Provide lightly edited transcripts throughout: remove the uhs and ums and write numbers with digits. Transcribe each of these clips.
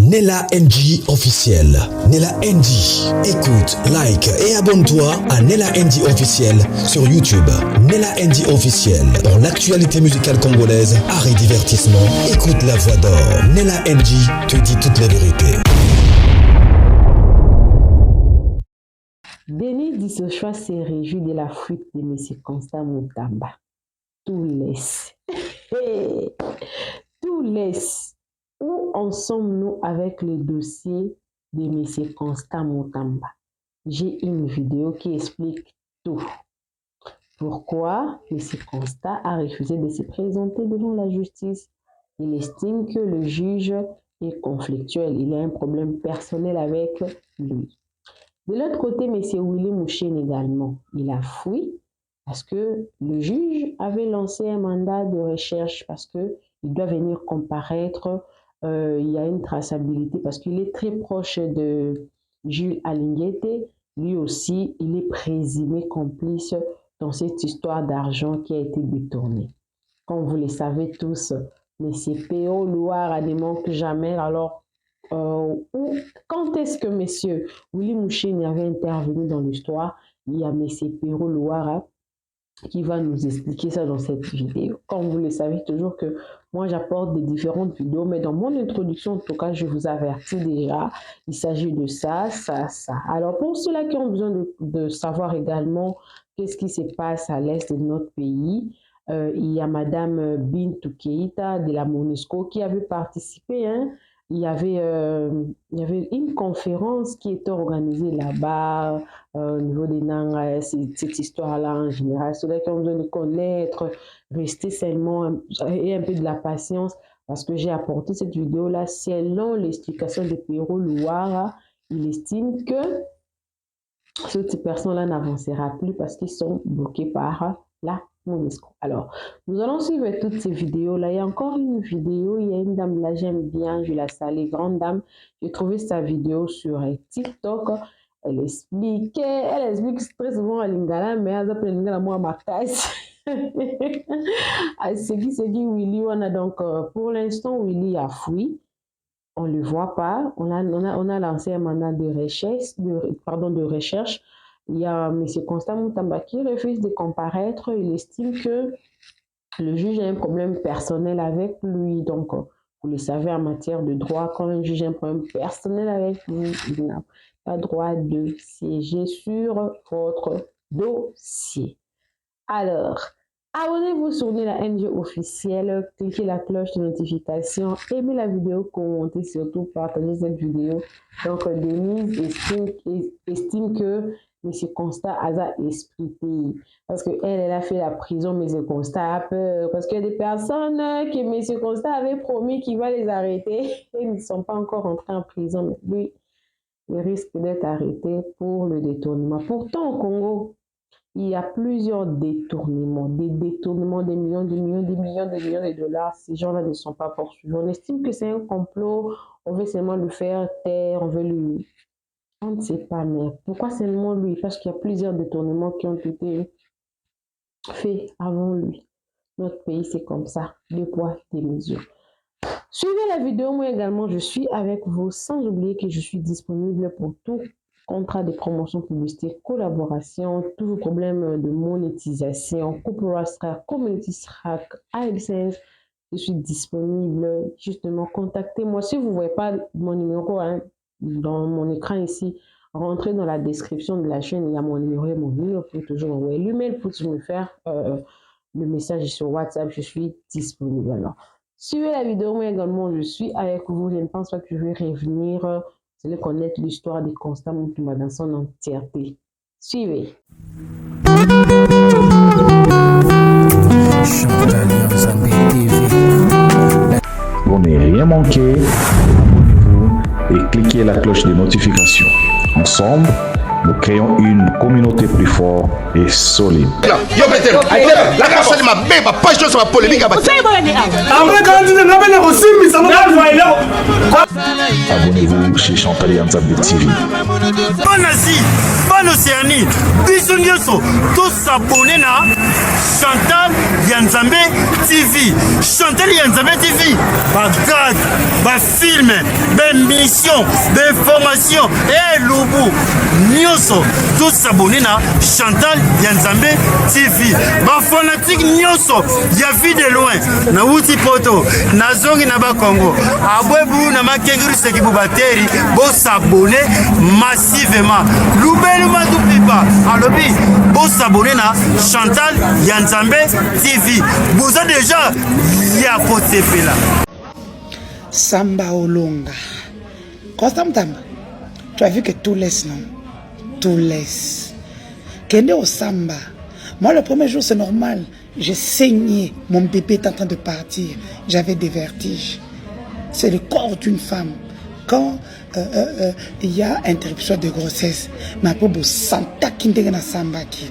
Nella NG officiel. Nella NG. Écoute, like et abonne-toi à Nella NG officiel sur YouTube. Nella NG officiel. Pour l'actualité musicale congolaise, art et divertissement, écoute la voix d'or. Nella NG te dit toute la vérité. Denis Dissochoa s'est réjoui de la fuite de M. Constant Mutamba. Tout laisse. Tout laisse. Où en sommes-nous avec le dossier de M. Constant Mutamba? J'ai une vidéo qui explique tout. Pourquoi M. Constant a refusé de se présenter devant la justice? Il estime que le juge est conflictuel. Il a un problème personnel avec lui. De l'autre côté, M. Willy Mouchen également, il a fui parce que le juge avait lancé un mandat de recherche parce qu'il doit venir comparaître. Il y a une traçabilité parce qu'il est très proche de Jules Alinguete. Lui aussi, il est présumé complice dans cette histoire d'argent qui a été détournée. Comme vous le savez tous, M. P.O. Loire ne manque jamais. Alors, quand est-ce que M. Willy Mouchen avait intervenu dans l'histoire? Il y a M. P.O. Loire qui va nous expliquer ça dans cette vidéo. Comme vous le savez toujours que moi j'apporte des différentes vidéos, mais dans mon introduction en tout cas je vous avertis déjà, il s'agit de ça, ça. Alors pour ceux-là qui ont besoin de savoir également qu'est-ce qui se passe à l'est de notre pays, il y a Madame Bintou Keïta de la MONUSCO qui avait participé, il y avait une conférence qui était organisée là-bas au niveau des Nangas, cette histoire-là en général. Ceux-là qui ont besoin de connaître, rester seulement et un peu de la patience parce que j'ai apporté cette vidéo-là selon l'explication de P.O. Loire. Il estime que cette personne-là n'avancera plus parce qu'ils sont bloqués par la MONUSCO. Alors, nous allons suivre toutes ces vidéos-là. Il y a encore une vidéo, il y a une dame là, j'aime bien, je la salue, grande dame. J'ai trouvé sa vidéo sur TikTok. Elle explique très souvent à Lingala, mais elle appelle Lingala moi ma tasse. C'est qui Willy, on a donc, pour l'instant, Willy a fui. On ne le voit pas. On a lancé un mandat de recherche. Il y a M. Constant Mutamba qui refuse de comparaître. Il estime que le juge a un problème personnel avec lui. Donc, vous le savez, en matière de droit, quand un juge a un problème personnel avec lui, il n'a pas droit de siéger sur votre dossier. Alors, abonnez-vous sur la NG officielle, cliquez la cloche de notification, aimez la vidéo, commentez surtout, partagez cette vidéo. Donc, Denise estime que M. Constant a esprit parce qu'elle a fait la prison, M. Constant a peur parce qu'il y a des personnes que M. Constant avait promis qu'il va les arrêter et ils ne sont pas encore rentrés en prison, mais lui, il risque d'être arrêté pour le détournement. Pourtant, au Congo, il y a plusieurs détournements, des millions de dollars. Ces gens-là ne sont pas poursuivis. On estime que c'est un complot, on veut seulement le faire taire, on veut lui... On ne sait pas, mais pourquoi seulement lui? Parce qu'il y a plusieurs détournements qui ont été faits avant lui. Notre pays, c'est comme ça, deux poids, deux mesures. Suivez la vidéo, moi également, je suis avec vous, sans oublier que je suis disponible pour tout contrat de promotion publicité, collaboration, tous vos problèmes de monétisation, corporate track, community track, AdSense. Je suis disponible, justement, contactez-moi. Si vous ne voyez pas mon numéro, dans mon écran ici, rentrez dans la description de la chaîne, il y a mon numéro et mon numéro pour toujours envoyer l'email pour me faire le message sur WhatsApp, je suis disponible. Alors, suivez la vidéo, moi également, je suis avec vous. Je ne pense pas que je vais revenir, vous allez connaître l'histoire de Constant Mutamba dans son entièreté. Suivez. Pour ne rien manquer, et cliquez la cloche de notification. Ensemble, nous créons une communauté plus forte et solide. Abonnez-vous abonnez-vous chez Chantal Yanzambe TV. Bonne Asie, bonne Océanie, bisous nyonso, tous abonnés na Chantal Yanzambe TV. Chantal Yanzambe TV, bagad, film, mission, formation, et loubou, nyonso, tous abonnés na Chantal Yanzambe TV. Ba fanatique nyonso, ya vie de loin, na wuti poto, na zongi na ba Congo. Abwebu na makenguru sekibu bateri, bo s'abonner massivement. Loubelu Madoupipa, alobi, bo s'abonner na Chantal Yanzambe TV. Vous avez déjà ya potepe là. Samba Olonga. Constant Mutamba, tu as vu que tout laisse, non? Tout laisse. Kende au Samba. Moi, le premier jour, c'est normal. J'ai saigné. Mon bébé est en train de partir. J'avais des vertiges. C'est le corps d'une femme. Quand il y a interruption de grossesse, ma pauvre Santa Kindega na Samba qui.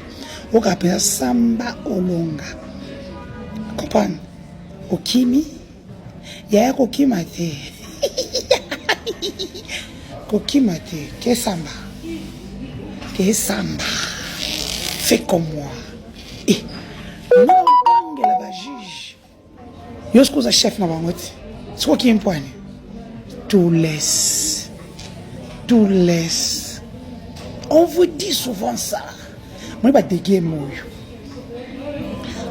Au rappel, Samba Olonga. Comprendre? Okimi? Ya kokimate. Kokimate. Qu'est Samba? Qu'est Samba? Fais comme moi. Et non, la juge. Yo ce que chef na bangote. C'est quoi qui empoigne? Tout laisse. Tout laisse. On vous dit souvent ça. Moi je suis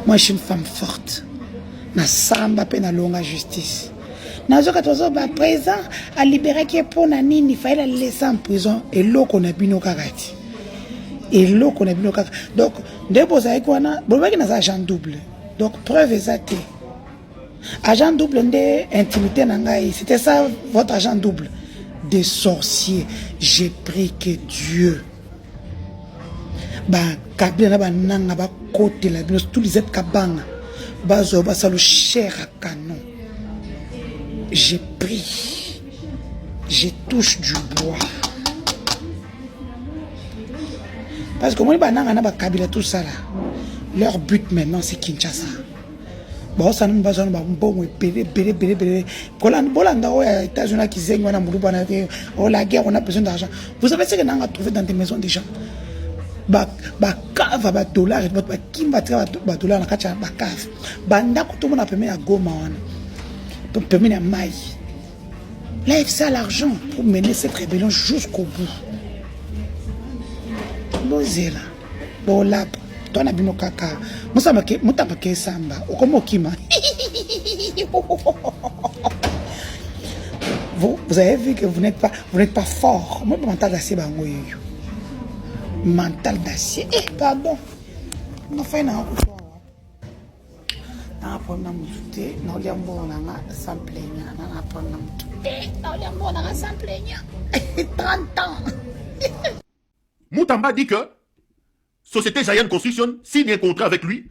moi je suis une femme forte. Na Samba pe na longa justice. Nazoka tozo ba présent à libérer qui est pour na nini, il fallait la laisser en prison et l'eau qu'on a bino kakati. Et l'eau qu'on a bino kakati. Donc deboza ekwana, bolobaki na agent double. Donc preuve exacte. Agent double nde intimité nangai, c'était ça votre agent double. Des sorciers, j'ai pris que Dieu ba kabila na ba nanga ba côté la bino tous les kabanga. Bazo basalo cher à canon. J'ai pris, je touche du bois. Parce que moi, les tout ça là, leur but maintenant c'est Kinshasa. Bon, ça nous besoin de bon États-Unis qui la guerre, on a besoin d'argent. Vous savez ce que nous avons trouvé dans des maisons des gens. Cave à dollars, kimba dollar na kacha cave. Banda tout le monde a permis à Goma. Permis à Maï. Là, il fait l'argent pour mener cette rébellion jusqu'au bout. Bozela, Bolap, toi Nabino Kaka, Moutabake Samba, Okomokima. Vous avez vu que vous n'êtes pas fort. Moi, mental d'acier, mental d'acier. Eh, pardon. On a fait un coup. Mutamba dit que Société Giant Construction signe un contrat avec lui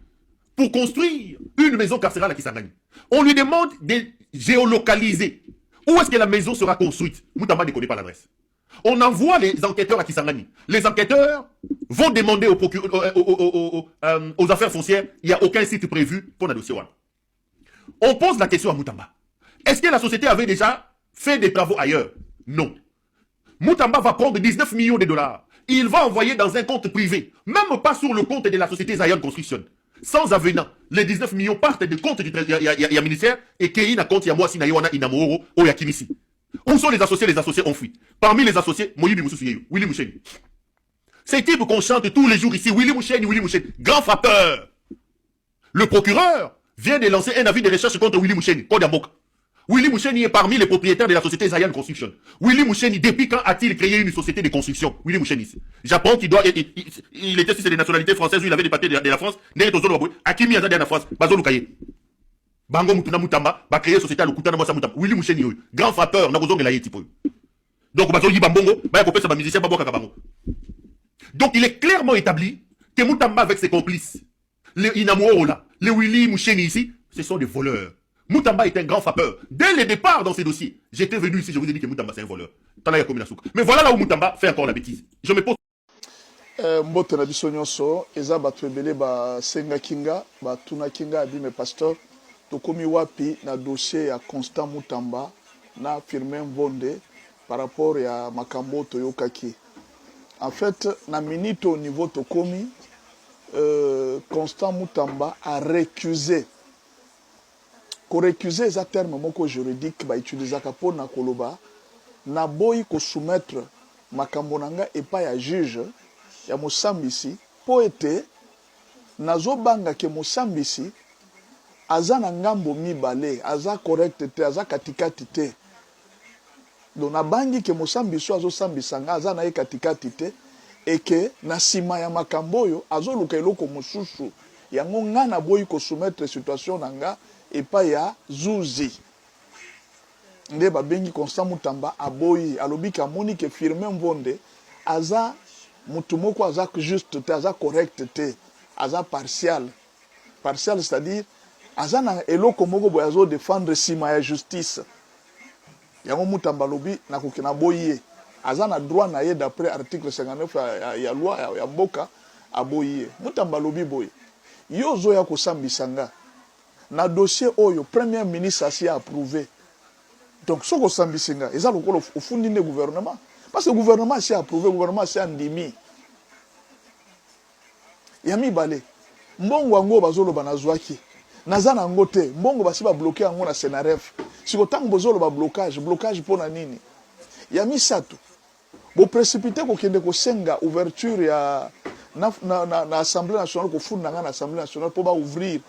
pour construire une maison carcérale à Kisangani. On lui demande de géolocaliser où est-ce que la maison sera construite. Mutamba ne connaît pas l'adresse. On envoie les enquêteurs à Kisangani. Les enquêteurs vont demander aux affaires foncières, il n'y a aucun site prévu pour le dossier. On pose la question à Mutamba. Est-ce que la société avait déjà fait des travaux ailleurs? Non. Mutamba va prendre 19 millions de dollars. Il va envoyer dans un compte privé, même pas sur le compte de la société Zion Construction. Sans avenant, les 19 millions partent du compte du ministère et qu'il y a un compte, il y a moi, Sinaïwana, Inamoro, Oyakimisi. Où sont les associés? Les associés ont fui. Parmi les associés, Moïbi Moussoussouyeyo, Willy Moucheni. C'est type qu'on chante tous les jours ici, Willy Moucheni, grand frappeur. Le procureur vient de lancer un avis de recherche contre Willy Moucheni, Kodamboka. Willy Moucheni est parmi les propriétaires de la société Zion Construction. Willy Moucheni, depuis quand a-t-il créé une société de construction? Willy Moucheni, j'apprends qu'il doit, il était sur les nationalités françaises où il avait des papiers de la France, Akimi Azadi en France, Bazolo Kaye. Bango Mutuna Mutamba, va créer société à l'Okutana Moussa Mutamba. Willy Moucheni, grand frappeur, Nagozong et la Yetipo. Donc, Bazolo Yibambongo, va couper sa musicien, Babo Kakabango. Donc, il est clairement établi que Mutamba avec ses complices, les Inamouro là, les Willy Moucheni ici, ce sont des voleurs. Mutamba est un grand frappeur. Dès le départ dans ces dossiers, j'étais venu ici, je vous ai dit que Mutamba c'est un voleur. Mais voilà là où Mutamba fait encore la bêtise. Je me pose. Mbote na biso nyonso eza bato ebele ba senga kinga ba tuna kinga abi me pasteur tokomi wapi na dossier ya Constant Mutamba na Firmin Vonde par rapport à makambo toyokaki. En fait, na minute au niveau tokomi, Constant Mutamba a récusé. Ko récuser za terme moko juridique ba utiliser kapo na koloba na boyi ko soumettre makambo nanga epa ya juge ya Mosambisi po ete nazo banga ke Mosambisi aza na ngambo mibale aza correct te aza katikati te. Donc na bangi ke Mosambisi azo sambisanga aza na ye katikati te et que na sima ya makambo oyo azo luka eloko mosusu yango nga na boyi ko soumettre situation nanga epa ya zuzi. Nde babengi Constant Mutamba aboyi alobi ka moni ke firme mvonde aza mutu moko aza juste te aza correct te aza partial c'est-à-dire aza na eloko moko boy azo défendre sima ya justice yango Mutamba lobi na kokena boyi aza na droit na ye d'après article 59 ya loi ya mboka aboyi Mutamba lobi boy yo zo ya kosambisanga na dossier oyo premier ministre asi approuvé. Donc ce que sambisinga eza lokolo ofundi ne gouvernement parce que le gouvernement asi approuvé, le gouvernement asi andimi yami balé mbongo ngo bazolo banazwaki nazana ngote mbongo basi ba bloquer ngo na Senaref siko tango bozolo ba blocage pona nini yami sato bo précipiter ko kende ko senga ouverture ya na assemblée nationale ko funda nga na assemblée nationale pour ba ouvrir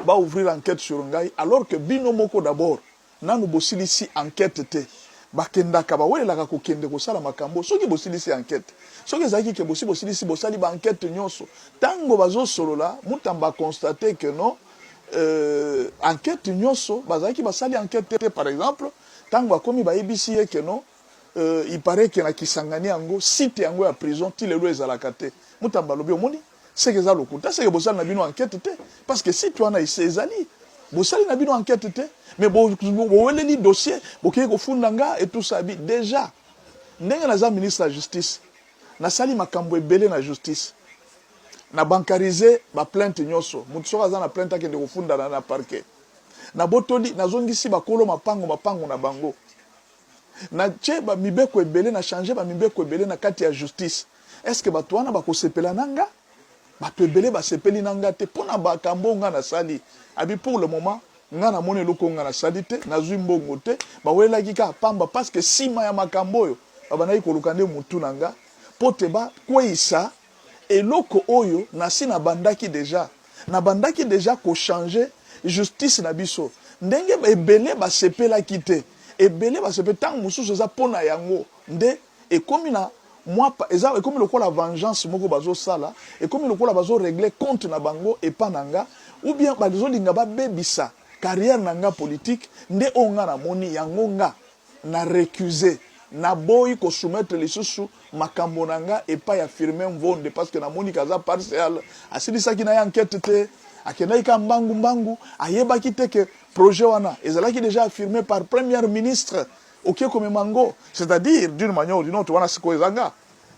va ouvrir l'enquête sur Ngai, alors que bino moko d'abord, nanu bosilisi enquête te, bakenda kaba wele la kako kende ko sala makambo, soki bosilisi enquête, soki zaki ke bosilisi bosali ba enquête nyonso, tango bazo solo la, Mutamba constaté que non, enquête nyonso, bazaki basali enquête te, par exemple, tango bakomi ba ebisi que non, il paraît que na Kisangani ango, site yango ya prison, ti lelo ezalaka te, Mutamba lobi omoni, c'est que ça le coup, c'est que vous avez une enquête, parce que si tu en as ces alliés, vous avez une enquête, mais vous avez les dossiers, vous avez et tout ça. Déjà, nous avons ministre de la justice, nous avons makambo ebele na justice, nous avons bancarisé la plainte nyoso, nous avons la plainte qui est refunda dans le parquet, nous avons dit, nous avons dit si bakolo mapango na bango, na che ba mibeko ebele na changer ba mibeko ebele na kati ya justice. Est-ce que batwana ba ko sepela nanga? Bato ebele ba sepeli nanga te pona bakambo nga na sali abi pour le moment nga na mone loko nga na sali te na zwi mbongo te ba wela kika pamba parce que sima ya makambo yo bana yi kolukande mutu nanga pote ba kweisa eloko oyo na sina bandaki déjà ko changer justice na biso ndenge ebele ba sepela kite ebele ba sepela tant mususu za pona yango nde ekomi na moi et comme le quoi la vengeance moko bazo sala et comme le quoi la bazo régler compte na bango et pananga ou bien bazo linga ba bebisa carrière nanga politique nde onga na moni yango nga na récuser na boy ko soumettre les sous makambo nanga et pas affirmer mvonde parce que na moni kaza partial asili saki na enquête te akena ika mbangu ayeba kite que projet wana ezalaki déjà affirmé par premier ministre. Ok, comme mango, c'est-à-dire d'une manière ou d'une autre,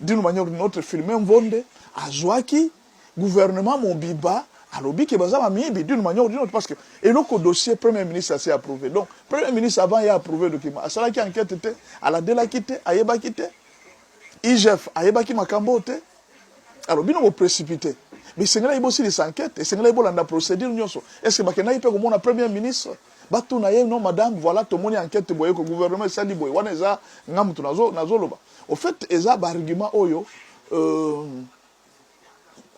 d'une manière ou d'une autre, filmer Mvonde, Azwaki, gouvernement Mobiba, alobi ke baza mamibi d'une manière ou d'une autre parce que et le dossier premier ministre s'est approuvé. Donc premier ministre avant il a approuvé le document. Asala ki enquête était, à la dela kité, ayeba kité. IGF ayeba ki makambo te. Alors bino mo précipité. Mais c'est là il bosse les enquêtes et c'est là il bolanda procédure nyonso. Est-ce que bakena ipe comme on a premier ministre Batu na ye non madame voilà tout le monde enquête boye que gouvernement sali boye wana eza ngamutu nazo loba. Au fait eza ba argument oyo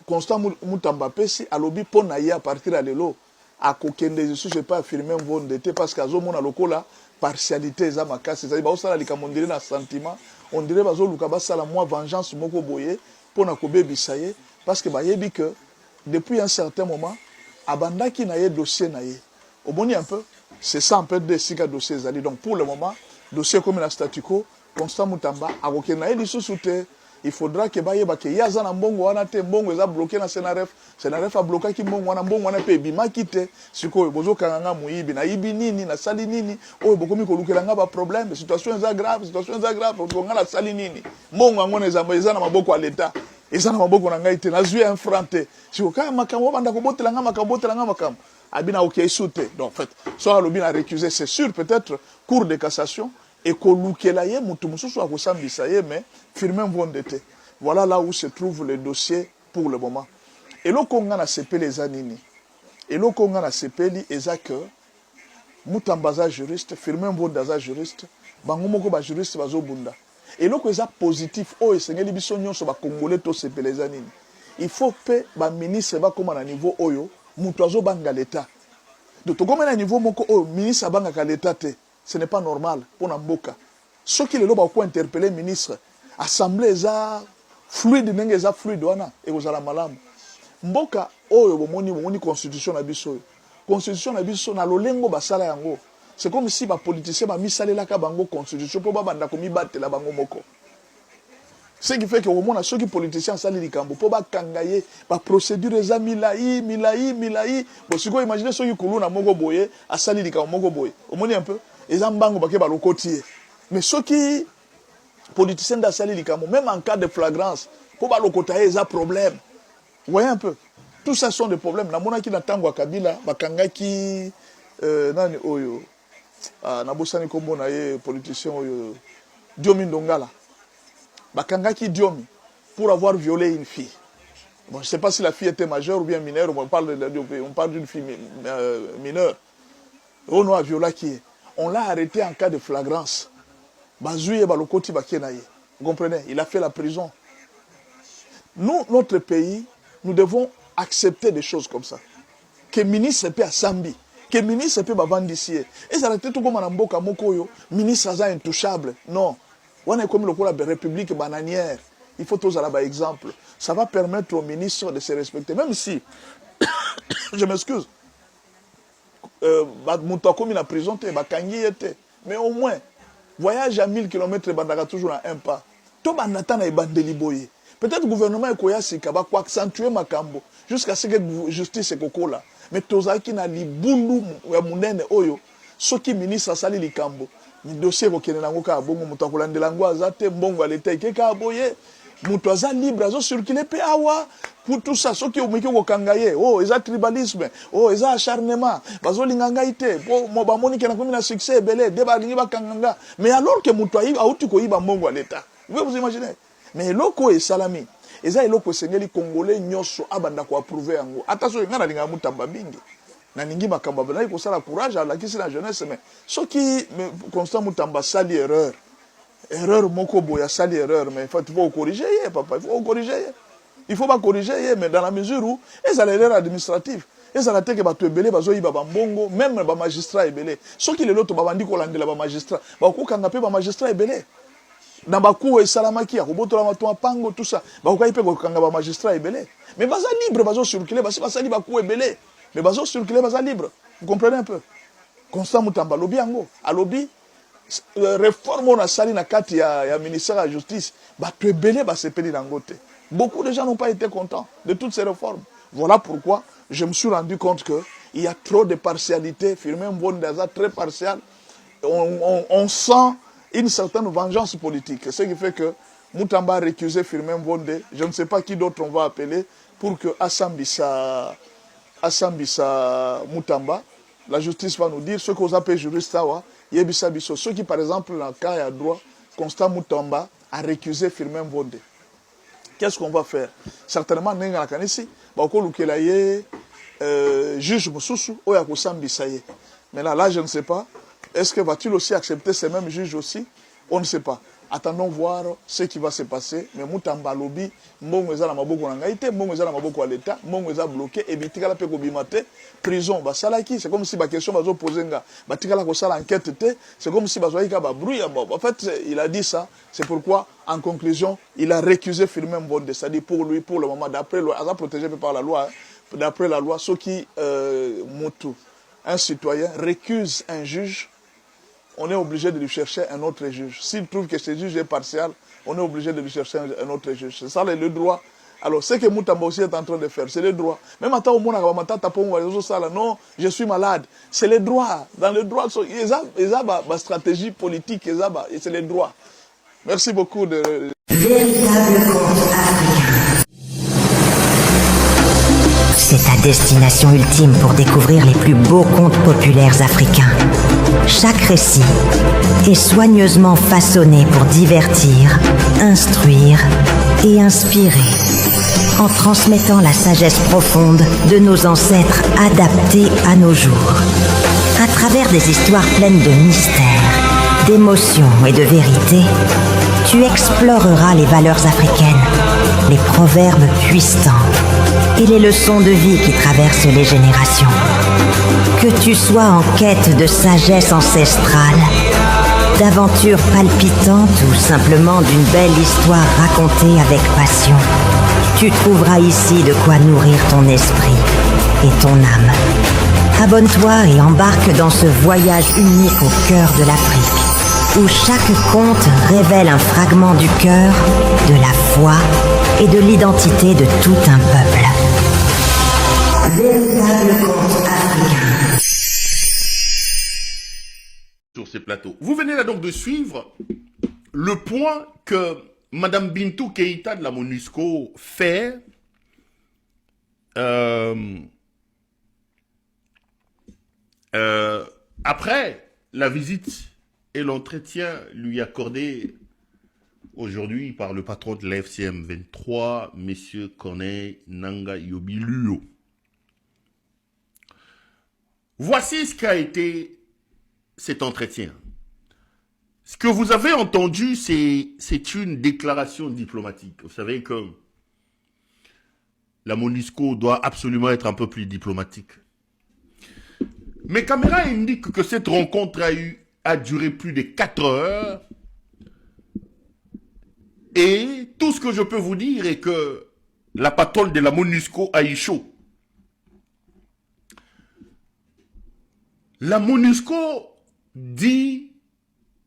Constant Mutamba pesi alobi pona ye à partir à lelo a kokende je suis pas affirmer mvonde te parce que azomona lokola partialité eza makasi eza ba osala likamondire na sentiment on dirait bazo luka basala moi vengeance moko boye pona ko bebisa ye parce que ba yebi que depuis un certain moment abandaki na ye dossier na ye au boni un peu. C'est ça un peu de sika dossier zali. Donc pour le moment, dossier comme la statu quo, Constant Mutamba, il faudra que baye ba ke yaza na mbongo wana te mbongo eza bloqué na Senaref a bloqué ki mbongo wana pe bima kite siko bozo kanga muibi na ibi nini na sali nini o bokomi ko lukela nga ba problème situation eza grave on nga la sali nini mbongo ngone eza na maboko ya l'état eza na maboko na ngai te nazwi un franc te sikoka makambo banda kobotela nga makambo abina ok sute donc en fait soit alobi na récusé c'est sûr peut-être cour de cassation et kolukela ye mutu mususu akosambisa ye mais Firmin Mvonde te. Voilà là où se trouve le dossier pour le moment. Et le Congo na sepeli eza nini? Et le Congo na sepeli eza que Mutambaza juriste, Firmin Mvonde aza juriste, bango moko ba juriste bazo bunda. Et le eza positif o esengeli biso nyonso ba congolais to sepeli eza nini? Il faut pe ba ministre ba koma na niveau oyo mutu azo banga l'état. Donc to koma na niveau moko oyo ministre banga ka l'état te, ce n'est pas normal pour na mboka. Ceux qui le lo ba ko interpeller ministre, assemblée eza fluide ndenge eza fluide wana e kozala malamu. Mboka oyo bomoni constitution na biso. Constitution na biso na lolengo basala yango. C'est comme si ba politicien ba misalela ka bango constitution po ba banda ko mibatela bango moko. Ce qui fait que au moins ceux qui politiciens sali likambo po ba kangaye ba procédure eza milai. Bon siko imaginer ceux qui kuluna moko boye asali likambo moko boye. Omoni un peu eza mbango ba ke ba lokotier. Mais ceux qui politiciens d'asali likambo même en cas de flagrance po ba lokotaye eza problème. Vous voyez un peu. Tout ça sont des problèmes. Namona ki na tango Kabila bakangaki nani oyo na bosani kombo na ye politicien oyo Diomi Ndongala. Bakangaki Diomi pour avoir violé une fille. Bon, je ne sais pas si la fille était majeure ou bien mineure, on parle d'une fille mineure. On a violé qui? On l'a arrêté en cas de flagrance. Bazouye balokoti bakenaye. Vous comprenez? Il a fait la prison. Nous, notre pays, nous devons accepter des choses comme ça. Que ministre peut à Sambi, que ministre peut à Bandissier. Et ça a été tout comme un mboka mokoyo, ministre est intouchable. Non. On est comme le coup de la République bananière. Il faut tous avoir exemple. Ça va permettre aux ministres de se respecter. Même si, je m'excuse, Moutako mis en prison, mais au moins, voyage à 1000 km, bandaka toujours à un pas. Tout banatan est bandeli boye. Peut-être le gouvernement est koyasika va accentuer makambo jusqu'à ce que la justice est kokola. Mais tozaki na libulu ya munene oyo soki ministre sali likambo ni dossier ko kenena ngoka bongo mutu akolandela ngo azate mbongo aleta ikeka aboye mutu aza libre azo circuler pe awa pour tout ça soki omiki ko kangaye oh eza tribalisme oh eza acharnement bazo linganga ite po mo bamoni kena komi na succès belé débat lingi bakanganga mais alors que mutu ayi auti ko yiba mbongo aleta vous imaginez. Mais loko et salami eza eloko sengeli congolais nyonso abanda ko approuver yango attention ngana linga mutamba bingi na ningi makamba bana ko sala courage à la kisi la jeunesse mais ceux qui constant mutamba sali erreur moko boya sali erreur mais il faut corriger papa il faut pas corriger mais dans la mesure où les erreurs administratives les arrêtés que bato ebele bazo yiba bambongo même ba magistrat ebele ceux qui le loto babandi ko landela ba magistrat ba ko kanga pe ba magistrat ebele na bakou et salamaki ya kobotola matwa pango tout ça ba ko ipe ko kanga ba magistrat ebele mais baza libre bazo circuler basi basali bakou ebele mais bazo circuler baza libre vous comprenez un peu Constant Mutamba lobi yango alobi réforme na sali na kati ya ministère de la justice bato ebele ba sepeli nangote beaucoup de gens n'ont pas été contents de toutes ces réformes. Voilà pourquoi je me suis rendu compte que il y a trop de partialité. Firmin Mvonde est très partial. On sent une certaine vengeance politique. Ce qui fait que Moutamba a récusé Firmin Mvonde. Je ne sais pas qui d'autre on va appeler pour que Assambissa Moutamba, la justice va nous dire ce qu'on appelle juriste. Ceux qui, par exemple, dans le cas de droit, Constant Moutamba a récusé Firmin Mvonde. Qu'est-ce qu'on va faire? Certainement, nous avons juge Moussousou, mais là, je ne sais pas. Est-ce que va-t-il aussi accepter ces mêmes juges aussi? On ne sait pas. Attendons voir ce qui va se passer. Mais Moutamba Lobi, Mbongo eza na maboko na ngaite, Mbongo eza na maboko à l'État, Mbongo eza bloqué, et bitikala pe ko bimate, prison, basalaki, c'est comme si ba question bazo poser nga, batikala ko sala enquête te, c'est comme si bazo yika ba bruit. En fait, il a dit ça, c'est pourquoi, en conclusion, il a récusé Firmin Mvonde, c'est-à-dire pour lui, pour le moment, d'après loi, il a protégé par la loi, d'après la loi, ceux qui, un citoyen récuse un juge, on est obligé de lui chercher un autre juge. S'il trouve que ce juge est partial, on est obligé de lui chercher un autre juge. C'est ça le droit. Alors, ce que Moutamba aussi est en train de faire, c'est le droit. Même à temps où non, je suis malade. C'est le droit. Dans le droit, il y a une stratégie politique, c'est le droit. Merci beaucoup de... c'est ta destination ultime pour découvrir les plus beaux contes populaires africains. Chaque récit est soigneusement façonné pour divertir, instruire et inspirer, en transmettant la sagesse profonde de nos ancêtres adaptée à nos jours. À travers des histoires pleines de mystères, d'émotions et de vérité, tu exploreras les valeurs africaines, les proverbes puissants et les leçons de vie qui traversent les générations. Que tu sois en quête de sagesse ancestrale, d'aventures palpitantes ou simplement d'une belle histoire racontée avec passion, tu trouveras ici de quoi nourrir ton esprit et ton âme. Abonne-toi et embarque dans ce voyage unique au cœur de l'Afrique, où chaque conte révèle un fragment du cœur, de la foi et de l'identité de tout un peuple. Véritable conte africain. Sur ces plateaux. Vous venez là donc de suivre le point que Madame Bintou Keïta de la MONUSCO fait après la visite et l'entretien lui accordé aujourd'hui par le patron de la FCM 23, M. Corneille Nangaa Yobiluo. Voici ce qu'a été cet entretien. Ce que vous avez entendu, c'est une déclaration diplomatique. Vous savez que la MONUSCO doit absolument être un peu plus diplomatique. Mes caméras indiquent que cette rencontre a duré plus de 4 heures. Et tout ce que je peux vous dire est que la patronne de la MONUSCO a eu chaud. La MONUSCO dit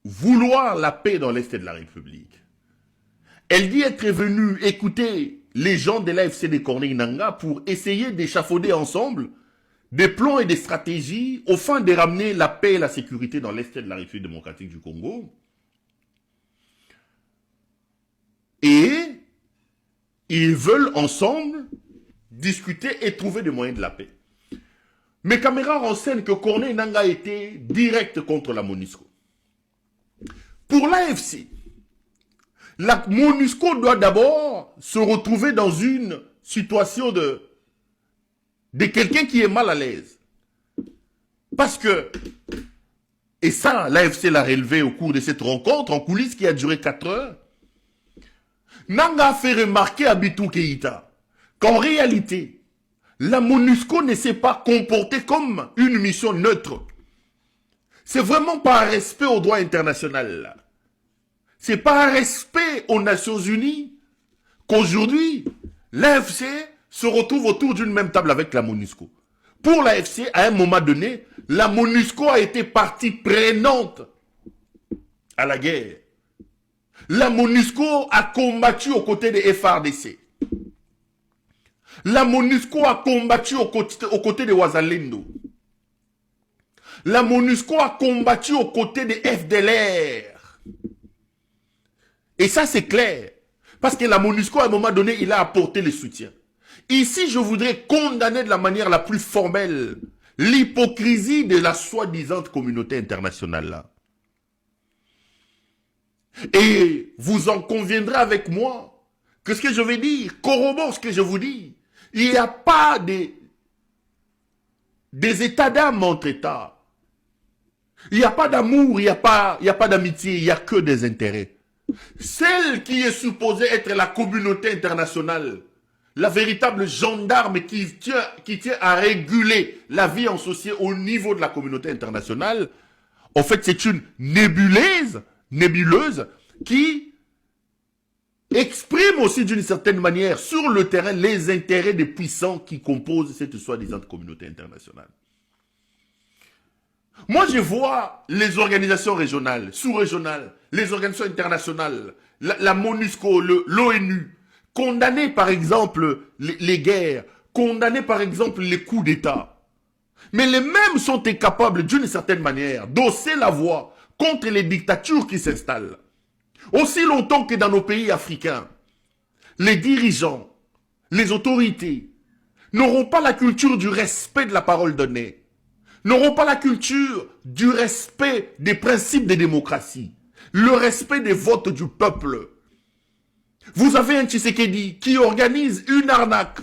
vouloir la paix dans l'Est de la République. Elle dit être venue écouter les gens de l'AFC de Corneille Nangaa pour essayer d'échafauder ensemble des plans et des stratégies au fin de ramener la paix et la sécurité dans l'Est de la République démocratique du Congo. Et ils veulent ensemble discuter et trouver des moyens de la paix. Mes caméras renseignent que Corneille Nangaa était direct contre la MONUSCO. Pour l'AFC, la MONUSCO doit d'abord se retrouver dans une situation de quelqu'un qui est mal à l'aise. Parce que, et ça, l'AFC l'a relevé au cours de cette rencontre en coulisses qui a duré 4 heures, Nangaa a fait remarquer à Bintou Keïta qu'en réalité, la MONUSCO ne s'est pas comportée comme une mission neutre. C'est vraiment pas un respect au droit international. C'est pas un respect aux Nations Unies qu'aujourd'hui, l'AFC se retrouve autour d'une même table avec la MONUSCO. Pour l'AFC, à un moment donné, la MONUSCO a été partie prenante à la guerre. La MONUSCO a combattu aux côtés des FARDC. La MONUSCO a combattu aux côtés des Wazalendo. La MONUSCO a combattu aux côtés des FDLR. Et ça, c'est clair. Parce que la MONUSCO, à un moment donné, il a apporté le soutien. Ici, je voudrais condamner de la manière la plus formelle l'hypocrisie de la soi-disant communauté internationale là. Et vous en conviendrez avec moi que ce que je vais dire corrobore ce que je vous dis. Il n'y a pas des états d'âme entre États. Il n'y a pas d'amour, il n'y a pas d'amitié, il n'y a que des intérêts. Celle qui est supposée être la communauté internationale, la véritable gendarme qui tient à réguler la vie en société au niveau de la communauté internationale, en fait c'est une nébuleuse qui exprime aussi d'une certaine manière sur le terrain les intérêts des puissants qui composent cette soi-disant communauté internationale. Moi, je vois les organisations régionales, sous-régionales, les organisations internationales, la MONUSCO, l'ONU, condamner par exemple les guerres, condamner par exemple les coups d'État. Mais les mêmes sont incapables d'une certaine manière d'hausser la voix contre les dictatures qui s'installent. Aussi longtemps que dans nos pays africains, les dirigeants, les autorités n'auront pas la culture du respect de la parole donnée, n'auront pas la culture du respect des principes de démocratie, le respect des votes du peuple. Vous avez un Tshisekedi qui organise une arnaque,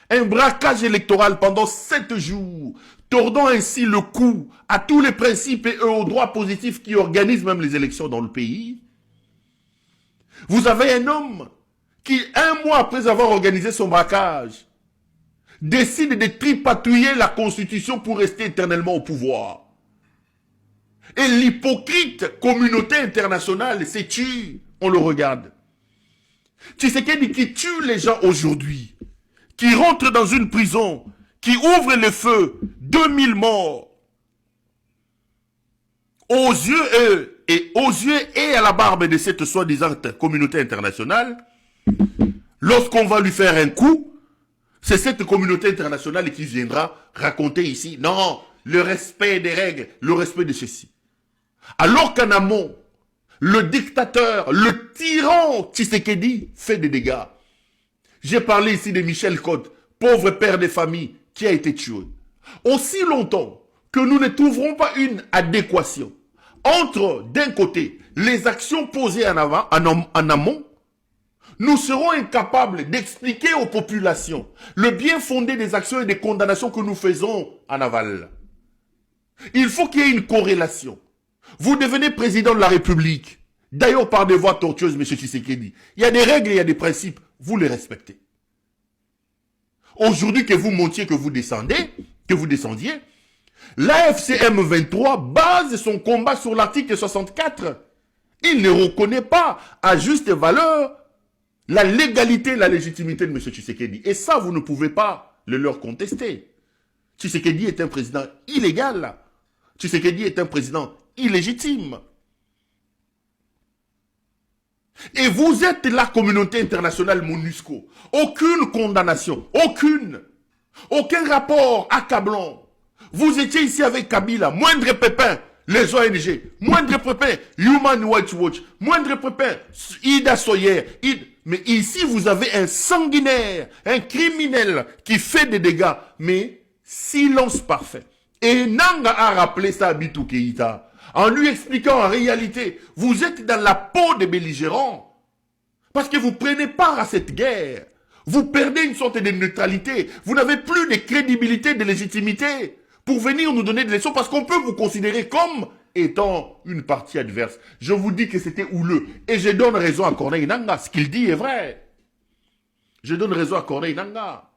un braquage électoral pendant 7 jours, tordant ainsi le cou à tous les principes et aux droits positifs qui organisent même les élections dans le pays. Vous avez un homme qui, un mois après avoir organisé son braquage, décide de tripatouiller la Constitution pour rester éternellement au pouvoir. Et l'hypocrite communauté internationale s'est tue, on le regarde. Tshisekedi qui tue les gens aujourd'hui, qui rentre dans une prison, qui ouvre le feu, 2000 morts, aux yeux et à la barbe de cette soi-disant communauté internationale. Lorsqu'on va lui faire un coup, c'est cette communauté internationale qui viendra raconter ici, non, le respect des règles, le respect de ceci. Alors qu'en amont, le dictateur, le tyran Tshisekedi fait des dégâts. J'ai parlé ici de Michel Côte, pauvre père de famille qui a été tué. Aussi longtemps que nous ne trouverons pas une adéquation entre, d'un côté, les actions posées en amont, nous serons incapables d'expliquer aux populations le bien fondé des actions et des condamnations que nous faisons en aval. Il faut qu'il y ait une corrélation. Vous devenez président de la République, d'ailleurs par des voies tortueuses, M. Tshisekedi. Il y a des règles, il y a des principes, vous les respectez. Aujourd'hui que vous montiez, que vous descendiez, l'AFCM 23 base son combat sur l'article 64. Il ne reconnaît pas à juste valeur la légalité et la légitimité de M. Tshisekedi. Et ça, vous ne pouvez pas le leur contester. Tshisekedi est un président illégal. Tshisekedi est un président illégitime. Et vous êtes la communauté internationale MONUSCO. Aucune condamnation, aucun rapport accablant. Vous étiez ici avec Kabila, moindre pépin, les ONG, moindre pépin, Human Rights Watch, moindre pépin, Ida Soyer. Mais ici, vous avez un sanguinaire, un criminel qui fait des dégâts, mais silence parfait. Et Nanga a rappelé ça à Bintou Keïta, en lui expliquant en réalité, vous êtes dans la peau des belligérants. Parce que vous prenez part à cette guerre. Vous perdez une sorte de neutralité. Vous n'avez plus de crédibilité, de légitimité pour venir nous donner des leçons parce qu'on peut vous considérer comme étant une partie adverse. Je vous dis que c'était houleux. Et je donne raison à Corneille Nangaa. Ce qu'il dit est vrai. Je donne raison à Corneille Nangaa.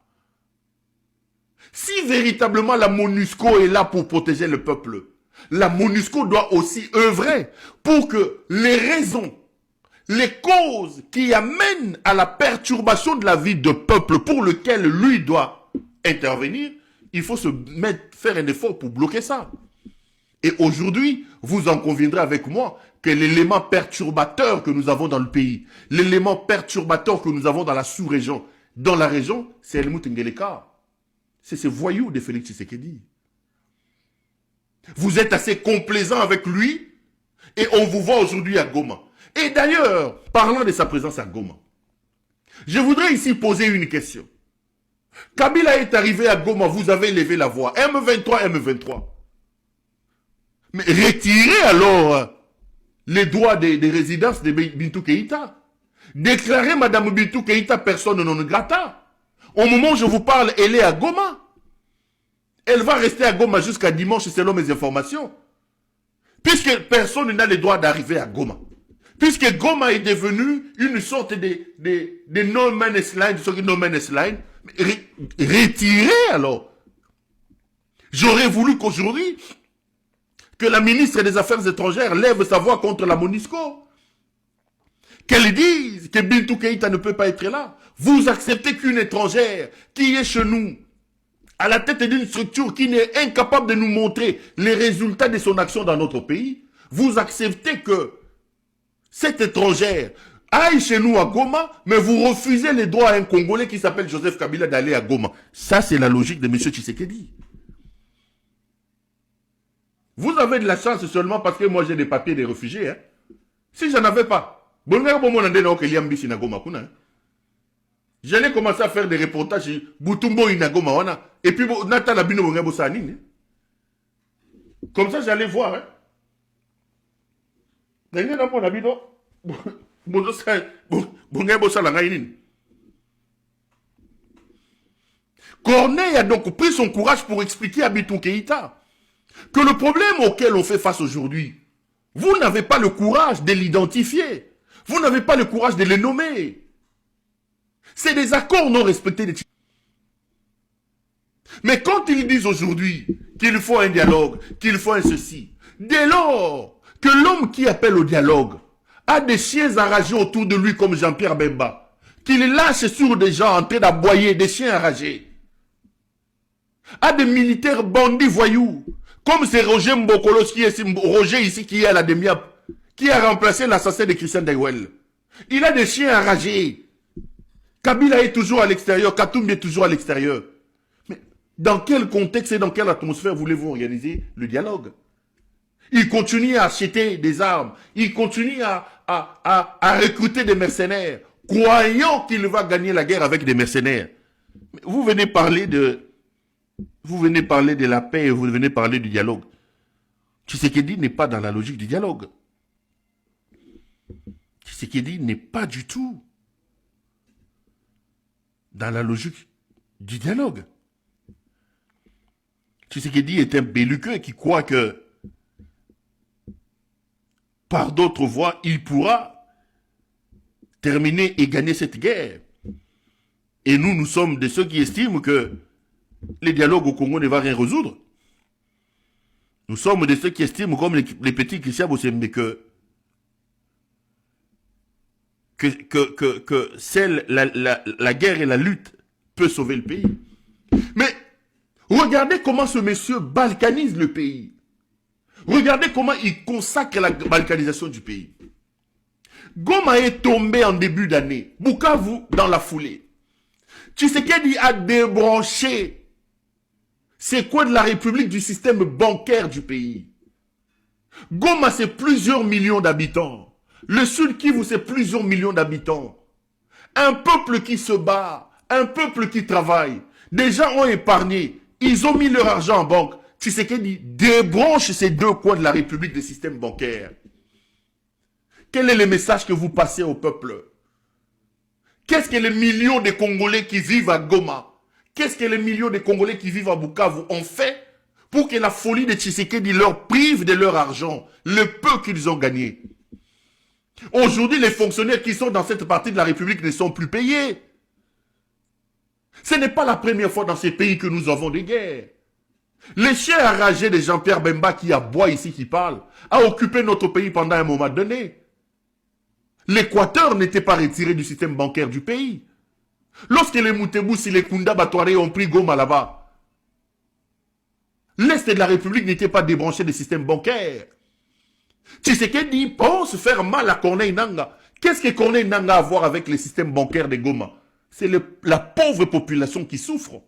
Si véritablement la MONUSCO est là pour protéger le peuple, la MONUSCO doit aussi œuvrer pour que les raisons, les causes qui amènent à la perturbation de la vie de peuple pour lequel lui doit intervenir, il faut faire un effort pour bloquer ça. Et aujourd'hui, vous en conviendrez avec moi que l'élément perturbateur que nous avons dans le pays, l'élément perturbateur que nous avons dans la sous-région, dans la région, c'est Helmut Ngeleka. C'est ce voyou de Félix Tshisekedi. Vous êtes assez complaisant avec lui et on vous voit aujourd'hui à Goma. Et d'ailleurs, parlant de sa présence à Goma, je voudrais ici poser une question. Kabila est arrivé à Goma, vous avez levé la voix. M23. Mais retirez alors les droits des résidences de Bintou Keïta. Déclarez Madame Bintou Keïta personne non grata. Au moment où je vous parle, elle est à Goma. Elle va rester à Goma jusqu'à dimanche selon mes informations. Puisque personne n'a le droit d'arriver à Goma. Puisque Goma est devenu une sorte de no man's land, retirez alors. J'aurais voulu qu'aujourd'hui, que la ministre des Affaires étrangères lève sa voix contre la MONUSCO. Qu'elle dise que Bintou Keïta ne peut pas être là. Vous acceptez qu'une étrangère qui est chez nous, à la tête d'une structure qui n'est incapable de nous montrer les résultats de son action dans notre pays, vous acceptez que cette étrangère aille chez nous à Goma, mais vous refusez les droits à un Congolais qui s'appelle Joseph Kabila d'aller à Goma. Ça, c'est la logique de M. Tshisekedi. Vous avez de la chance seulement parce que moi j'ai des papiers des réfugiés. Si j'en avais pas, J'allais commencer à faire des reportages sur Butumbo Inagoma wana. Et puis Nata Labino Mongabo Sanine. Comme ça, j'allais voir. Hein. Corneille a donc pris son courage pour expliquer à Bintou Keïta que le problème auquel on fait face aujourd'hui, vous n'avez pas le courage de l'identifier. Vous n'avez pas le courage de le nommer. C'est des accords non respectés. Mais quand ils disent aujourd'hui qu'il faut un dialogue, qu'il faut un ceci, dès lors que l'homme qui appelle au dialogue a des chiens enragés autour de lui comme Jean-Pierre Bemba, qu'il lâche sur des gens en train d'aboyer, des chiens enragés, a des militaires bandits voyous, comme c'est Roger Mbokolo, Roger ici qui est à la Demiap, qui a remplacé l'assassin de Christian Dewel. Il a des chiens enragés. Kabila est toujours à l'extérieur, Katoum est toujours à l'extérieur. Mais dans quel contexte et dans quelle atmosphère voulez-vous organiser le dialogue? Il continue à acheter des armes, il continue à recruter des mercenaires, croyant qu'il va gagner la guerre avec des mercenaires. Mais vous venez parler de la paix et vous venez parler du dialogue. Tshisekedi n'est pas dans la logique du dialogue. Tshisekedi n'est pas du tout dans la logique du dialogue. Tshisekedi est un belliqueux qui croit que par d'autres voies, il pourra terminer et gagner cette guerre. Et nous sommes de ceux qui estiment que le dialogue au Congo ne va rien résoudre. Nous sommes de ceux qui estiment, comme les petits Christian Bossembe, que la guerre et la lutte peut sauver le pays. Mais regardez comment ce monsieur balkanise le pays. Regardez comment il consacre la balkanisation du pays. Goma est tombé en début d'année. Bukavu dans la foulée. Tshisekedi a débranché c'est quoi de la République du système bancaire du pays. Goma, c'est plusieurs millions d'habitants. Le Sud Kivu, c'est plusieurs millions d'habitants. Un peuple qui se bat, un peuple qui travaille. Des gens ont épargné, ils ont mis leur argent en banque. Tshisekedi débranche ces deux coins de la République du système bancaire. Quel est le message que vous passez au peuple? Qu'est-ce que les millions de Congolais qui vivent à Goma, qu'est-ce que les millions de Congolais qui vivent à Bukavu ont fait pour que la folie de Tshisekedi leur prive de leur argent, le peu qu'ils ont gagné? Aujourd'hui, les fonctionnaires qui sont dans cette partie de la République ne sont plus payés. Ce n'est pas la première fois dans ces pays que nous avons des guerres. Les chiens enragés de Jean-Pierre Bemba qui aboie ici, qui parle, a occupé notre pays pendant un moment donné. L'Équateur n'était pas retiré du système bancaire du pays. Lorsque les Moutebous et les Kunda Batouaré ont pris Goma là-bas, l'Est de la République n'était pas débranché des systèmes bancaires. Tshisekedi pense faire mal à Corneille Nangaa. Qu'est-ce que Corneille Nangaa a à voir avec les systèmes bancaires de Goma? C'est la pauvre population qui souffre.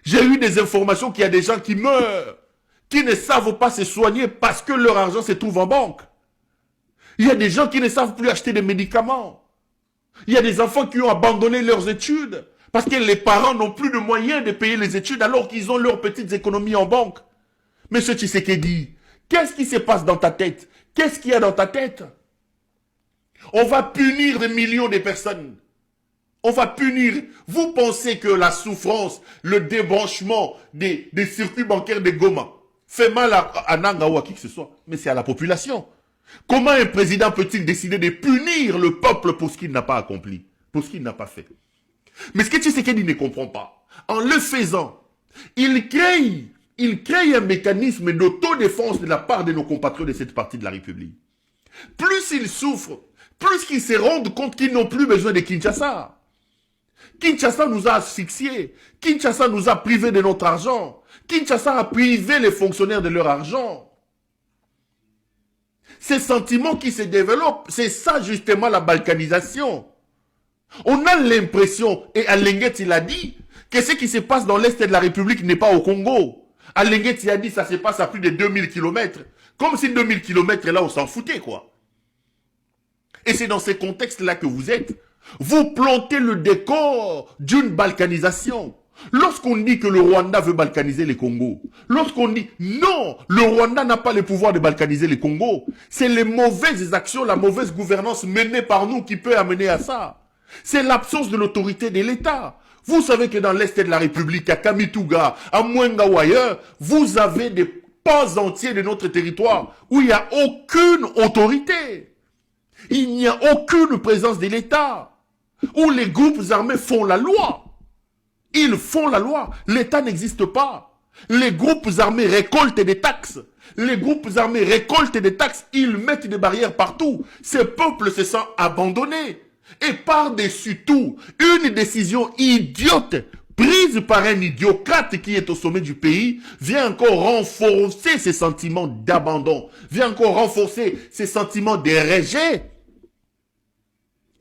J'ai eu des informations qu'il y a des gens qui meurent, qui ne savent pas se soigner parce que leur argent se trouve en banque. Il y a des gens qui ne savent plus acheter des médicaments. Il y a des enfants qui ont abandonné leurs études parce que les parents n'ont plus de moyens de payer les études alors qu'ils ont leurs petites économies en banque. Monsieur Tshisekedi, qu'est-ce qui se passe dans ta tête? Qu'est-ce qu'il y a dans ta tête? On va punir des millions de personnes. On va punir. Vous pensez que la souffrance, le débranchement des circuits bancaires de Goma fait mal à Nangaa ou à qui que ce soit? Mais c'est à la population. Comment un président peut-il décider de punir le peuple pour ce qu'il n'a pas accompli, pour ce qu'il n'a pas fait? Mais ce que Tshisekedi ne comprend pas, en le faisant, il crée un mécanisme d'autodéfense de la part de nos compatriotes de cette partie de la République. Plus ils souffrent, plus qu'ils se rendent compte qu'ils n'ont plus besoin de Kinshasa. Kinshasa nous a asphyxiés. Kinshasa nous a privés de notre argent. Kinshasa a privé les fonctionnaires de leur argent. Ces sentiments qui se développent, c'est ça justement la balkanisation. On a l'impression, et Alenguet il a dit, que ce qui se passe dans l'Est de la République n'est pas au Congo. Alenguet il a dit, ça se passe à plus de 2000 km. Comme si 2000 km là, on s'en foutait, quoi. Et c'est dans ces contextes-là que vous êtes. Vous plantez le décor d'une balkanisation. Lorsqu'on dit que le Rwanda veut balkaniser les Congos, lorsqu'on dit non, le Rwanda n'a pas le pouvoir de balkaniser les Congos, c'est les mauvaises actions, la mauvaise gouvernance menée par nous qui peut amener à ça. C'est l'absence de l'autorité de l'État. Vous savez que dans l'Est de la République, à Kamituga, à Mwenga ou ailleurs, vous avez des pans entiers de notre territoire où il n'y a aucune autorité. Il n'y a aucune présence de l'État. Où les groupes armés font la loi. Ils font la loi. L'État n'existe pas. Les groupes armés récoltent des taxes. Les groupes armés récoltent des taxes. Ils mettent des barrières partout. Ces peuples se sentent abandonnés. Et par-dessus tout, une décision idiote prise par un idiocrate qui est au sommet du pays vient encore renforcer ces sentiments d'abandon, vient encore renforcer ces sentiments de rejet.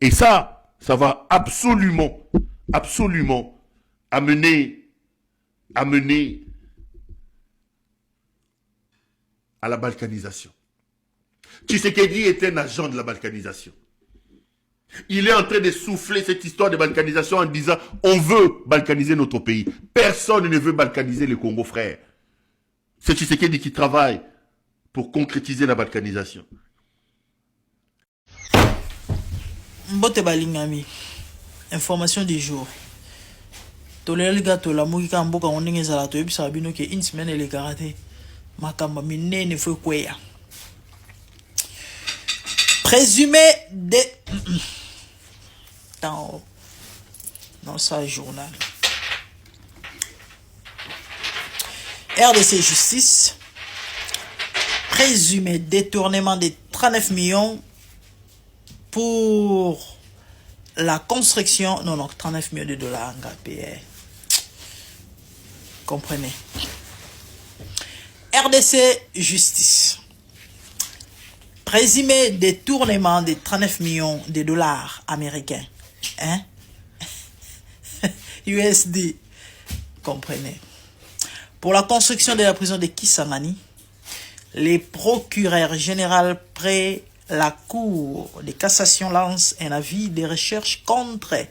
Et ça va absolument amener à la balkanisation. Tshisekedi est un agent de la balkanisation. Il est en train de souffler cette histoire de balkanisation en disant on veut balkaniser notre pays. Personne ne veut balkaniser le Congo, frère. C'est Tshisekedi qui travaille pour concrétiser la balkanisation. Mbote balingami. Information du jour. Tolel gato la mugika mboka ondenge zala to yebisa bino ke une semaine ele karaté. Makamba minene fwe kweya. Présumé de dans sa journal. RDC Justice, présumé détournement de 39 millions pour la construction, non, 39 millions de dollars, comprenez. RDC Justice, présumé détournement de 39 millions de dollars américains. Hein? USD. Comprenez. Pour la construction de la prison de Kisangani, les procureurs généraux près la Cour de cassation lancent un avis de recherche contre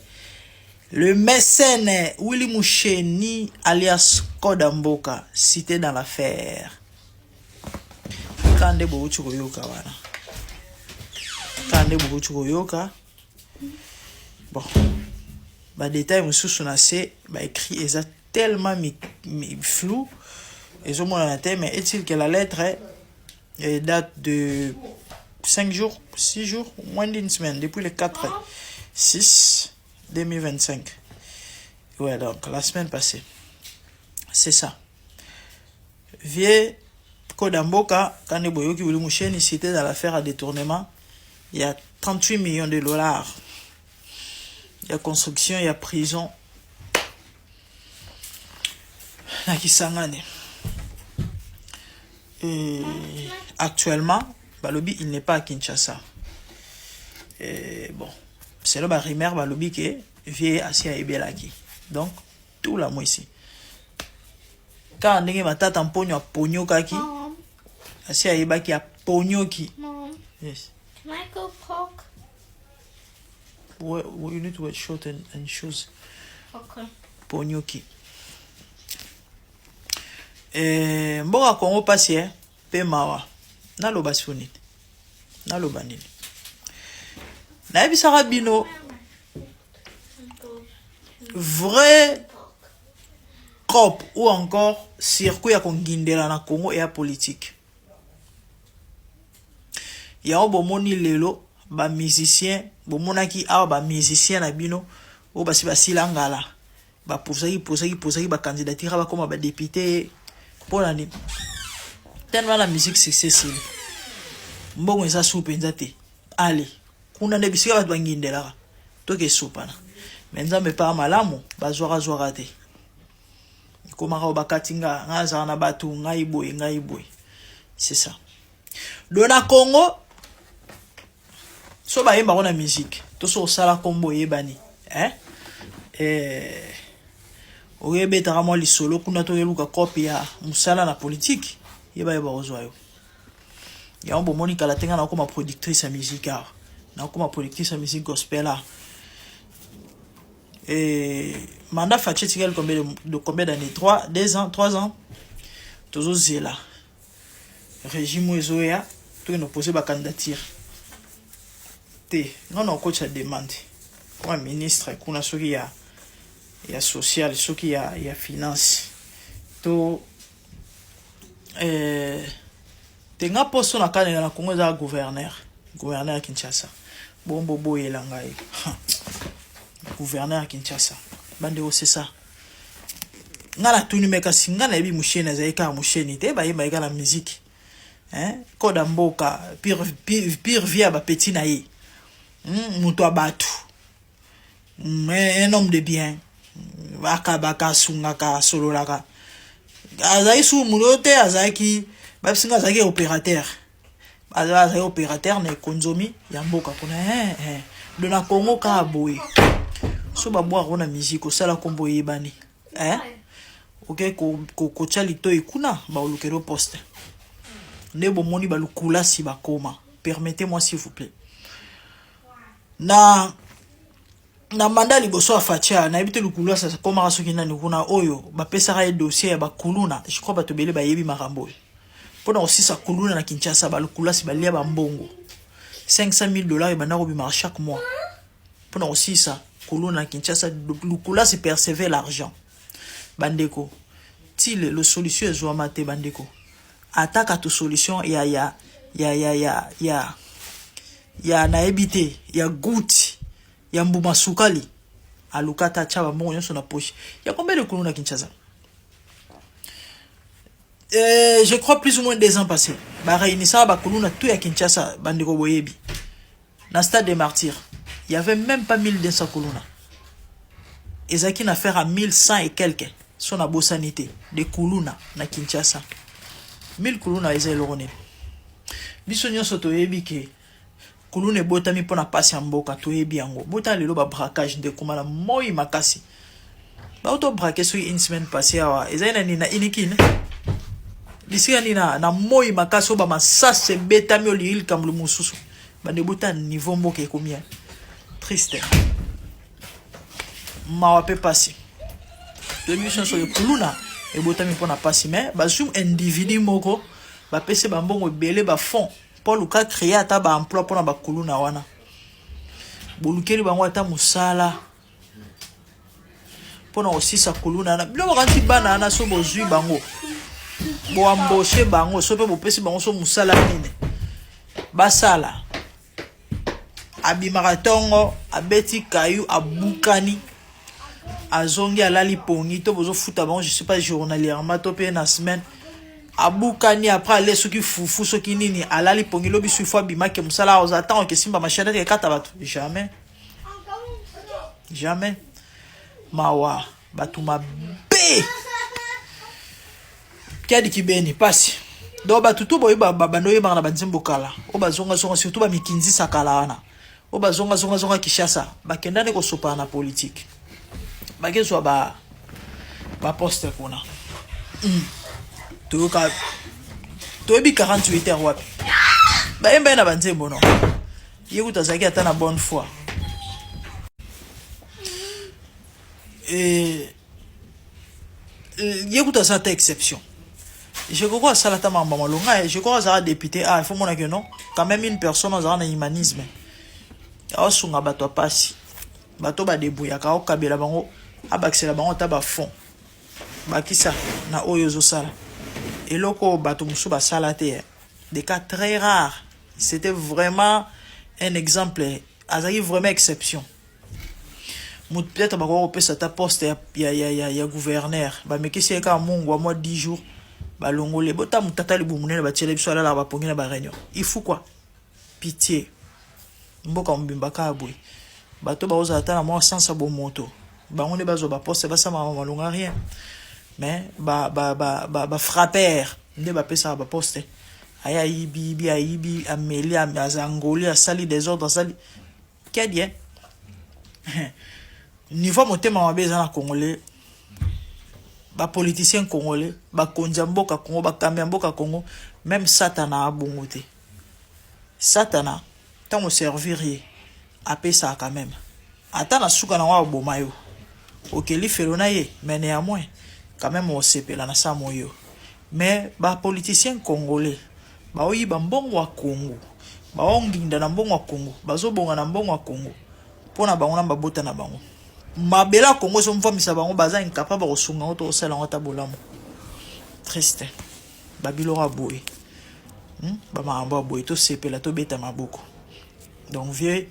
le mécène Willy Moucheni alias Kodamboka, cité dans l'affaire. Kande Bohuchuko Yoka wana. Kande Bohuchuko Yoka. Bon. Bah détail monsieur Sonassé, bah écrit est tellement flou. Et je m'en ai mais est-il que la lettre date de 5 jours, 6 jours, moins d'une semaine, depuis le 4 6 2025. Ouais, donc la semaine passée. C'est ça. Vieux Kodamboka, quand Boyoki Willy Moucheni cité dans l'affaire à détournement, il y a 38 millions de dollars. Il y a construction, il y a prison. Na Kisangani. Et actuellement, Balobi, il n'est pas à Kinshasa. Et bon, c'est le Barimer Balobi qui est vieux assis à Ebelaki. Donc, tout la moi ici. Quand on est matata en pogno à pogno kaki, assis à Ebaki à pogno ki. Yes. Can I go poke? Well, you need to wear short and shoes. Okay. Pognoki. Mboka Kongo pasi pe mawa. Na lo basfunit. Na lo banini. Na ebisara bino vrai cop ou encore circuit ya kongindela na Congo et à politique. Ya obomoni lelo ba musicien bomonaki awa ba musicien na bino o basi basilangala ba posaki ba candidature ba koma ba député pour ani tellement la musique c'est ceci mbongo eza soupe nzate allez kuna ne bisika ba bangindela to ke soupana mais nzambe pa malamu bazwara te komaka ba katinga ngaza na batu ngai boy c'est ça dona Congo so ba yemba na musique to so sala kombo yebani oyebeta kama lisolo kuna to yeluka copy ya musala na politique yeba ozwayo ya ombo Monica la tenga na koma productrice ya musique na koma productrice ya musique gospel Et mandat Faché Tigal combien d'années? 2 ans, 3 ans. Toujours zéla. Régime Ouezoya, tout nous poser ma candidature. Non, coach a demandé. Comme ministre, qu'on a ce qu'il y a social, ce qu'il y a finance. Tout. Tenga poste na kana na Congo za gouverneur à Kinshasa. Bobo yelangai. Gouverneur à Kinshasa. Bande c'est ça. Ngala tuni meka singana ebi mushene za eka mushene te ba yeba la musique. Koda mboka pire via ba petit na ye. Muto abatu. Un homme de bien. Baka sungaka sololaka. Azai sou mulote azaki ba singa azaki opérateur. Azaki opérateur na konzomi ya mboka kuna de na Congo ka boy. So ba boire ona musique osala kombo yebani. OK ko chalito ikuna ba olukero poste. Nebo moni ba lukula si ba koma. Permettez-moi s'il vous plaît. Na mandat liboso afatia na ebite lukula sa koma soki na nikuna oyo ba pesa dossier ya ba kuluna je crois ba tobele ba yebi makambo pona aussi sa kuluna na Kinshasa ba lukula si ba lia ba mbongo $500,000 et bana robima chaque mois pona aussi ça kuluna na Kinshasa lukula si percevoir l'argent bandeko ti le solution ezwa mate bandeko attaque to solution ya na ebite ya goutte ya mbuma sukali alukata chaba mbongo nyonso na poche ya combien de kuluna Kinshasa je crois plus ou moins 2 ans passés ba réunissant ba kuluna tout ya Kinshasa bandiko boyebi na stade des martyrs il y avait même pas 1200 kuluna ezaki na faire à 1100 et quelques son abo sanité de kuluna na Kinshasa 1000 kuluna ezai lorone biso nyonso toyebi ke kulune botami pona pasi mboka toyebi yango bota lelo ba braquage de komala moi makasi ba auto braquer sur une semaine passée awa ezaina ni na inikine disia ni na moi makasi ba masase betami olil kamblu mususu ba de bota niveau mboka combien triste mawa pe pasi de mission sur kuluna e botami pona pasi mais ba zoom individu moko ba pese ba mbongo belé ba fond Paul Luka créé ata ba emploi pour na ba kuluna wana. Bolukeli bango ata musala. Pona aussi sa kuluna na. Bilo kanti bana na so bozui bango. Bo embaucher bango so pe bo pesi bango so musala nini. Basala. Abi maratongo abeti kayu abukani. Azongi alali pongi to bozo futa bango je sais pas journalièrement to pe na semaine. Abukani après aller ce qui foufou ce qui nini alali pongi lobi suifo bima ke musala aux attend que simba machine de kata batu jamais mawa batuma be kadi kibeni pasi do batu to boy bando yeba na banzimbo kala o bazonga zonga surtout ba mikinzi sakala wana o bazonga zonga Kinshasa bakendane ko sopa na politique bakezo ba poste kuna Tobi 48 heures wapi. Ba yemba na banzembo no. Yekuta zaki ata na bonne foi. Yekuta ça ta exception. Je crois ça la ta mamba malonga, je crois ça député il faut mona que non. Quand même une personne dans un humanisme. Asunga bato pasi. Bato ba debuya ka okabela bango abaksela bango ta ba fond. Bakisa na oyo sala. Et loko bato musu ba salate des cas très rares. C'était vraiment un exemple, azaki vraiment exception. Peut-être ba ko pesa ta poste ya gouverneur ba mekisi ka mungu moi 10 jours ba longole bota mutata li bumunene ba tshele biso ala ba pongina ba réunion. Il faut quoi? Pitié. Mboka mbimba ka boy. Bato ba oza ata na moi sans sa moto. Ba on ba zo ba poste ba sa mama longa rien. Mais ba frapper nde ba pesa ba poste aya ibi ameli azangoli asali des ordres asali kedien niveau motema mabeza na congolais ba politicien congolais ba konja mboka Congo ba kambia mboka Congo même satana abongote satana tant au servir apesa quand même ata na suka na wa bomayo ok li felona ye mais néanmoins quand même on sepela na sa moyo mais ba politicien congolais ba oyi ba mbongo wa Congo ba onginda na mbongo wa Congo bazo bonga na mbongo wa Congo pona bango na babota na bango mabela Congo so mvamisa bango baza incapable ko sunga oto osala ngota bolamo triste babilo raboye ba maamba boye to sepela to beta maboko donc vieux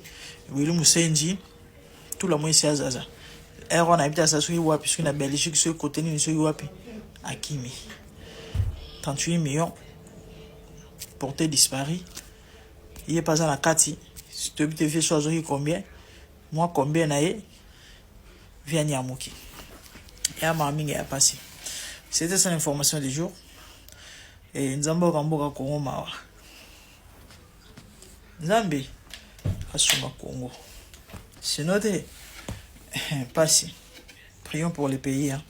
Willy Musenji tout la moyen c'est azaza on a habité à Sassouи wapi puisque na Belgique sur côté ni sur wapi Akimi 38 millions porté disparu il est pas à la Kati si tu habites vieux soit combien moi combien naé vient Nyamuki et à Maming a passé c'était ça l'information du jour et Nzambo Kamboka Congo Mawa Nzambi Asuma Congo c'est noté passé prions pour les pays hein.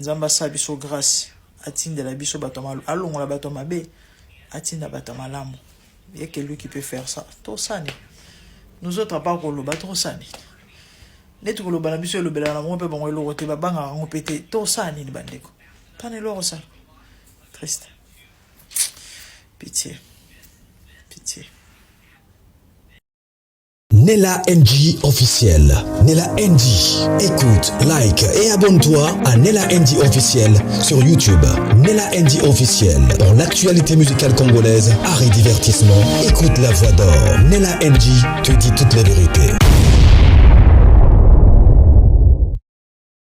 Nzamba sabiso grâce atinda la biso batoma alongo la batoma be atinda batoma lamu il y a que lui qui peut faire ça to sani nous autres pas ko lo batro sani netu ko lo bana biso lo bela na mo pe bongo lo kote ba banga ngo pété to sani ni bandeko pane lo ça triste pitié pitié. Nella NG officiel. Nella NG. Écoute, like et abonne-toi à Nella NG officiel sur YouTube. Nella NG officiel. Pour l'actualité musicale congolaise, art et divertissement, écoute la voix d'or. Nella NG te dit toutes les vérités.